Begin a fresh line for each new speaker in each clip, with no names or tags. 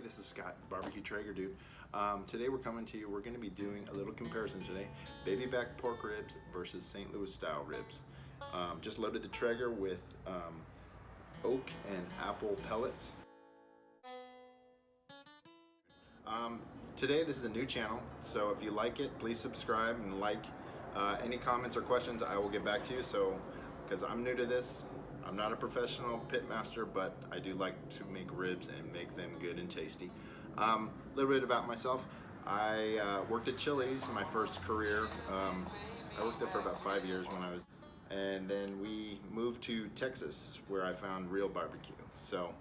this is Scott, Bbqtraegerdude. Today we're coming to you, we're going to be doing a little comparison today. Baby back pork ribs versus St. Louis style ribs. Just loaded the Traeger with oak and apple pellets. Today this is a new channel, so if you like it, please subscribe and like. Any comments or questions, I will get back to you. So, because I'm new to this, I'm not a professional pit master, but I do like to make ribs and make them good and tasty. A little bit about myself. I worked at Chili's, my first career. I worked there for about 5 years and then we moved to Texas where I found real barbecue. So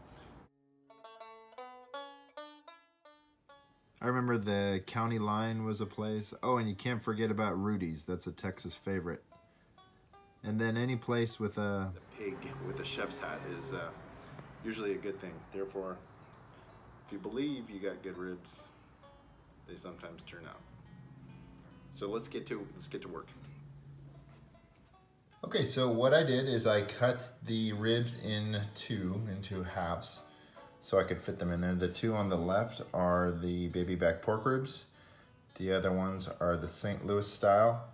I remember the county line was a place. Oh, and you can't forget about Rudy's. That's a Texas favorite. And then any place with a pig with a chef's hat is usually a good thing. Therefore, if you believe you got good ribs, they sometimes turn out. So let's get to work. Okay, so what I did is I cut the ribs into halves so I could fit them in there. The two on the left are the baby back pork ribs. The other ones are the St. Louis style.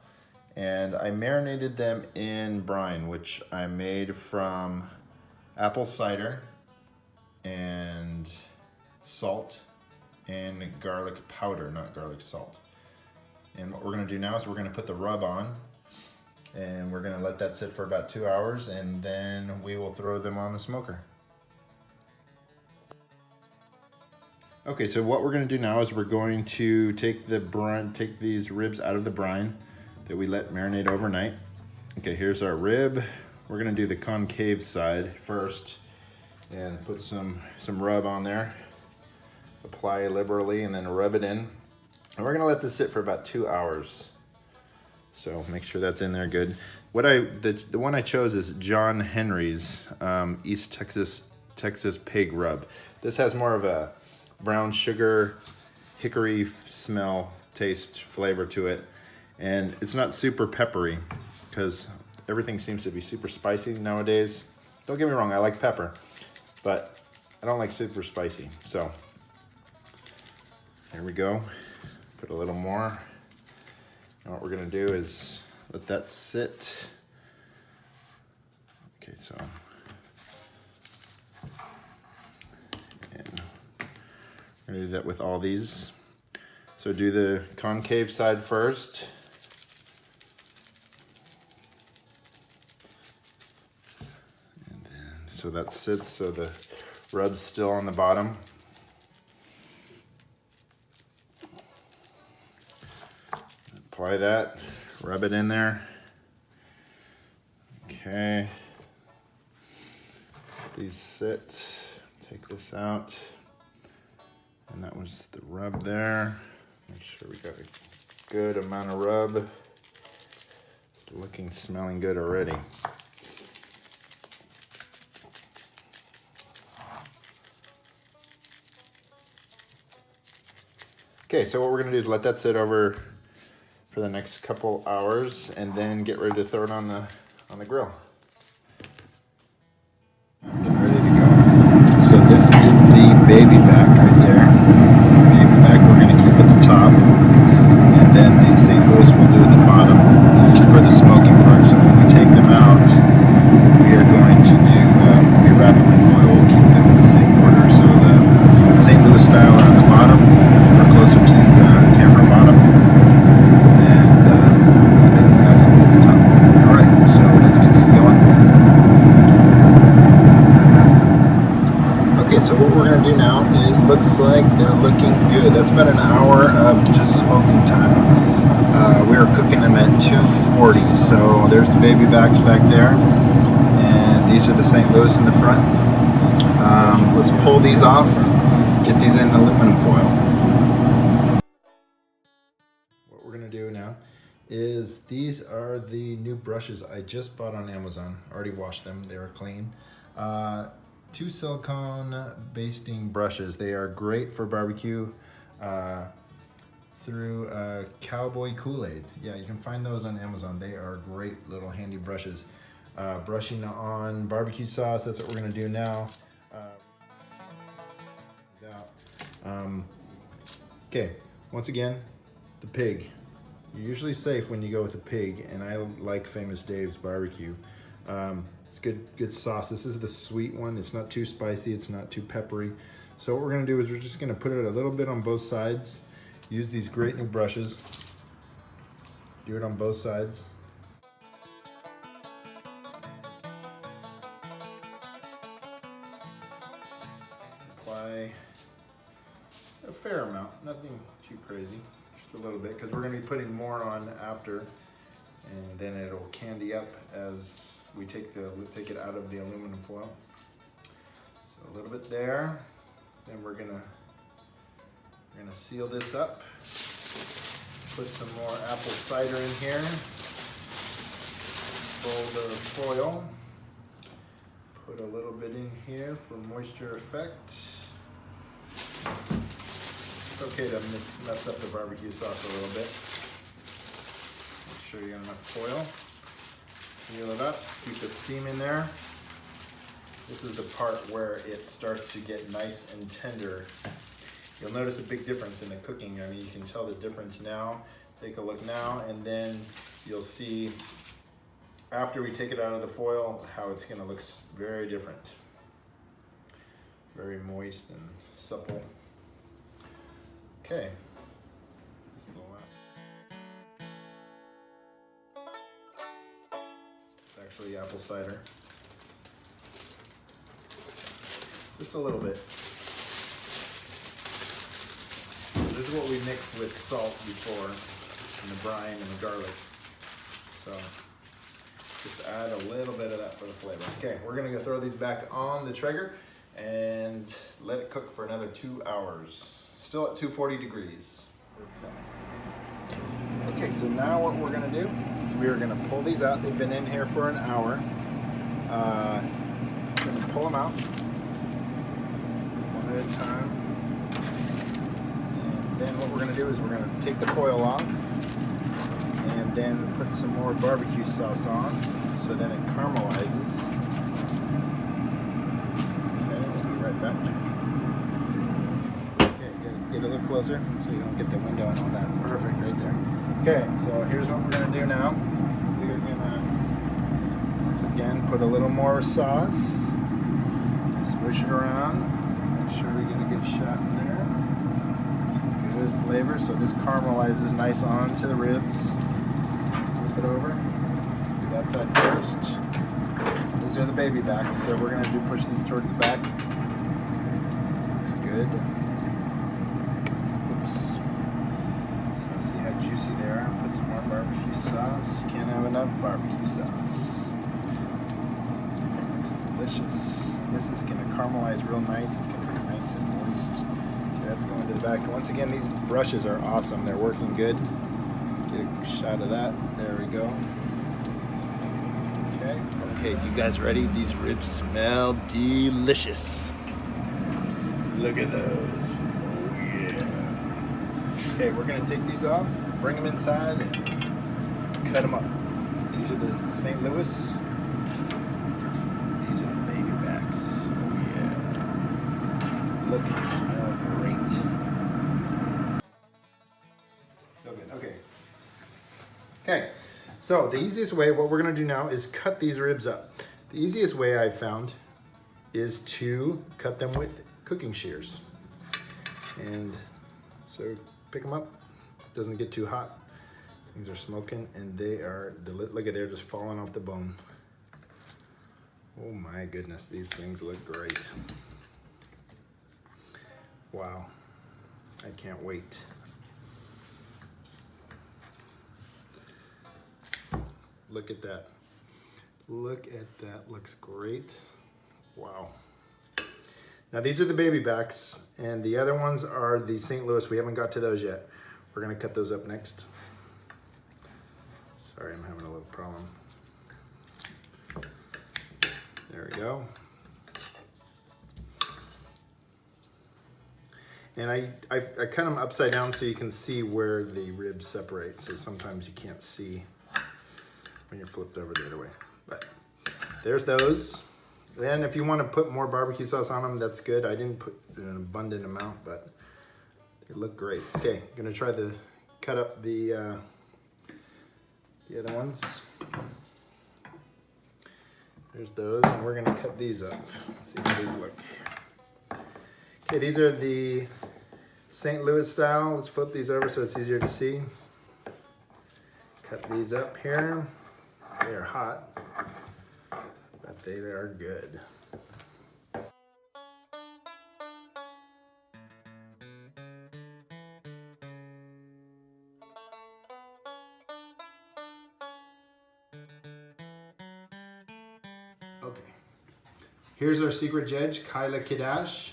And I marinated them in brine, which I made from apple cider and salt and garlic powder, not garlic salt. And what we're gonna do now is we're gonna put the rub on and we're gonna let that sit for about 2 hours, and then we will throw them on the smoker. Okay, so what we're gonna do now is we're going to take these ribs out of the brine that we let marinate overnight. Okay, here's our rib. We're gonna do the concave side first and put some rub on there. Apply liberally and then rub it in. And we're gonna let this sit for about 2 hours. So make sure that's in there good. The one I chose is John Henry's East Texas pig rub. This has more of a brown sugar, hickory smell, taste, flavor to it. And it's not super peppery because everything seems to be super spicy nowadays. Don't get me wrong, I like pepper, but I don't like super spicy. So here we go. Put a little more. And what we're gonna do is let that sit. Okay, so and we're gonna do that with all these. So do the concave side first. So that sits, so the rub's still on the bottom. Apply that, rub it in there. Okay. These sit, take this out. And that was the rub there. Make sure we got a good amount of rub. It's looking, smelling good already. Okay, so what we're gonna do is let that sit over for the next couple hours and then get ready to throw it on the grill. Getting ready to go. So this is the baby back right there. Baby back we're gonna keep at the top, and then the St. Louis we'll do at the bottom. This is for the smoking part, so when we take them out, we are going to do, we wrap them in foil, we'll keep them in the same order. So the St. Louis style are on the bottom, or closer to camera bottom, and that's at the top. Alright, so let's get these going. Okay, so what we're going to do now, it looks like they're looking good. That's about an hour of just smoking time. We are cooking them at 240, so there's the baby backs back there, and these are the St. Louis in the front. Let's pull these off, get these in aluminum foil. What we're going to do now is these are the new brushes I just bought on Amazon. Already washed them, they were clean. 2 silicone basting brushes. They are great for barbecue through Cowboy Kool-Aid. Yeah, you can find those on Amazon. They are great little handy brushes. Brushing on barbecue sauce, that's what we're gonna do now. Okay, once again, the pig. You're usually safe when you go with a pig, and I like Famous Dave's barbecue. It's good sauce. This is the sweet one. It's not too spicy. It's not too peppery. So what we're gonna do is we're just gonna put it a little bit on both sides. Use these great new brushes. Do it on both sides. Apply a fair amount, nothing too crazy, just a little bit, because we're going to be putting more on after, and then it'll candy up as we take it out of the aluminum foil. So a little bit there. Then we're gonna seal this up. Put some more apple cider in here. Fold the foil. Put a little bit in here for moisture effect. It's okay to mess up the barbecue sauce a little bit. Make sure you got enough foil. Seal it up, keep the steam in there. This is the part where it starts to get nice and tender. You'll notice a big difference in the cooking. I mean, you can tell the difference now. Take a look now, and then you'll see after we take it out of the foil how it's gonna look very different. Very moist and supple. Okay, this is the last. It's actually apple cider. Just a little bit. This is what we mixed with salt before, and the brine and the garlic. So just add a little bit of that for the flavor. Okay, we're gonna go throw these back on the Traeger and let it cook for another 2 hours. Still at 240 degrees. Okay, so now what we're gonna do is we're gonna pull these out. They've been in here for an hour. We're gonna pull them out one at a time. And then what we're gonna do is we're gonna take the foil off and then put some more barbecue sauce on so then it caramelizes. Okay, we'll be right back. Get a little closer so you don't get the window and all that. Perfect, right there. Okay, so here's what we're gonna do now. We're gonna, once again, put a little more sauce. Swish it around. Make sure we get a good shot in there. Some good flavor. So this caramelizes nice onto the ribs. Flip it over. Do that side first. These are the baby backs, so we're gonna push these towards the back. Looks good. Juicy there. Put some more barbecue sauce. Can't have enough barbecue sauce. Looks delicious. This is going to caramelize real nice. It's going to be nice and moist. Okay, that's going to the back. Once again, these brushes are awesome. They're working good. Get a shot of that. There we go. Okay. Okay, you guys ready? These ribs smell delicious. Look at those. Okay, we're gonna take these off, bring them inside, and cut them up. These are the St. Louis. These are the baby backs. Oh yeah. Look and smell great. So good, okay. Okay, so the easiest way, what we're gonna do now is cut these ribs up. The easiest way I've found is to cut them with cooking shears. And so pick them up, it doesn't get too hot. These things are smoking and they are, look at, they're just falling off the bone. Oh my goodness, these things look great. Wow, I can't wait. Look at that. Look at that, looks great. Wow. Now these are the baby backs, and the other ones are the St. Louis. We haven't got to those yet. We're gonna cut those up next. Sorry, I'm having a little problem. There we go. And I cut them upside down so you can see where the ribs separate. So sometimes you can't see when you're flipped over the other way. But there's those. Then if you want to put more barbecue sauce on them, that's good. I didn't put an abundant amount, but They look great. Okay, I'm gonna try to cut up the other ones. There's those, and we're gonna cut these up. See how these look. Okay, these are the St. Louis style. Let's flip these over so it's easier to see. Cut these up here. They are hot, but they are good. Okay, here's our secret judge, Kyla Kadash.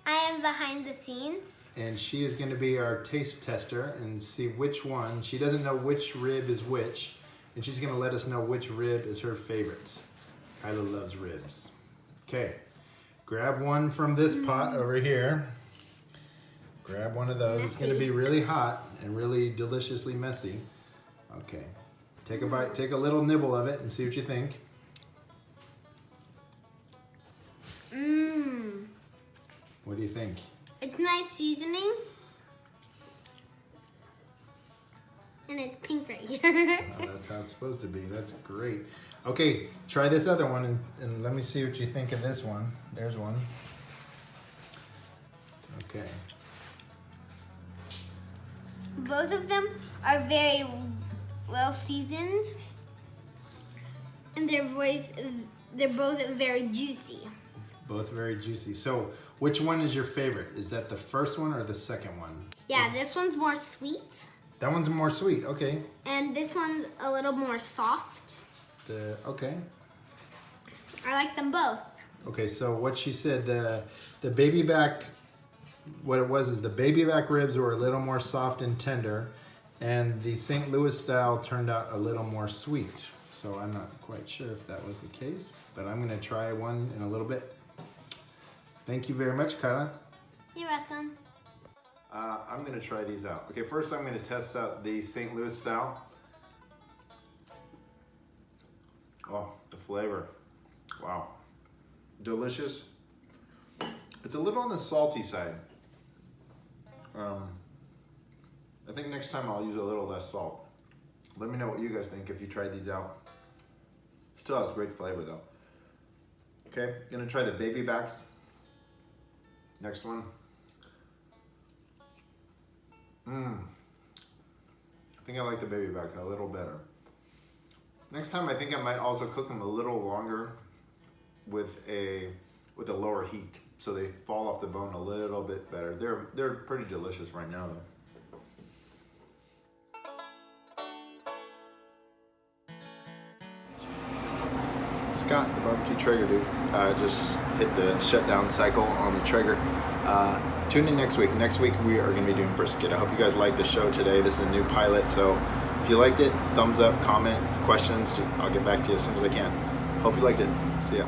I am behind the scenes.
And she is going to be our taste tester and see which one. She doesn't know which rib is which, and she's going to let us know which rib is her favorite. Kyla loves ribs. Okay, grab one from this pot over here. Grab one of those. Messy. It's going to be really hot and really deliciously messy. Okay, take a bite, take a little nibble of it and see what you think. What do you think?
It's nice seasoning. And it's pink right here.
Well, that's how it's supposed to be. That's great. Okay, try this other one and let me see what you think of this one. There's one. Okay.
Both of them are very well seasoned. And they're both very juicy.
Both very juicy. So, which one is your favorite? Is that the first one or the second one?
Yeah, this one's more sweet.
That one's more sweet, okay.
And this one's a little more soft.
Okay.
I like them both.
Okay, so what she said, the baby back, what it was is the baby back ribs were a little more soft and tender, and the St. Louis style turned out a little more sweet. So I'm not quite sure if that was the case, but I'm gonna try one in a little bit. Thank you very much, Kyla.
You're welcome.
I'm gonna try these out. Okay, first I'm gonna test out the St. Louis style. Oh, the flavor. Wow. Delicious. It's a little on the salty side. I think next time I'll use a little less salt. Let me know what you guys think if you tried these out. Still has great flavor though. Okay, gonna try the baby backs. Next one. I think I like the baby backs a little better. Next time I think I might also cook them a little longer with a lower heat so they fall off the bone a little bit better. They're pretty delicious right now though. Scott, the Bbq Traeger dude, just hit the shutdown cycle on the Traeger. Tune in next week. Next week we are going to be doing brisket. I hope you guys liked the show today. This is a new pilot, so if you liked it, thumbs up, comment, questions. I'll get back to you as soon as I can. Hope you liked it. See ya.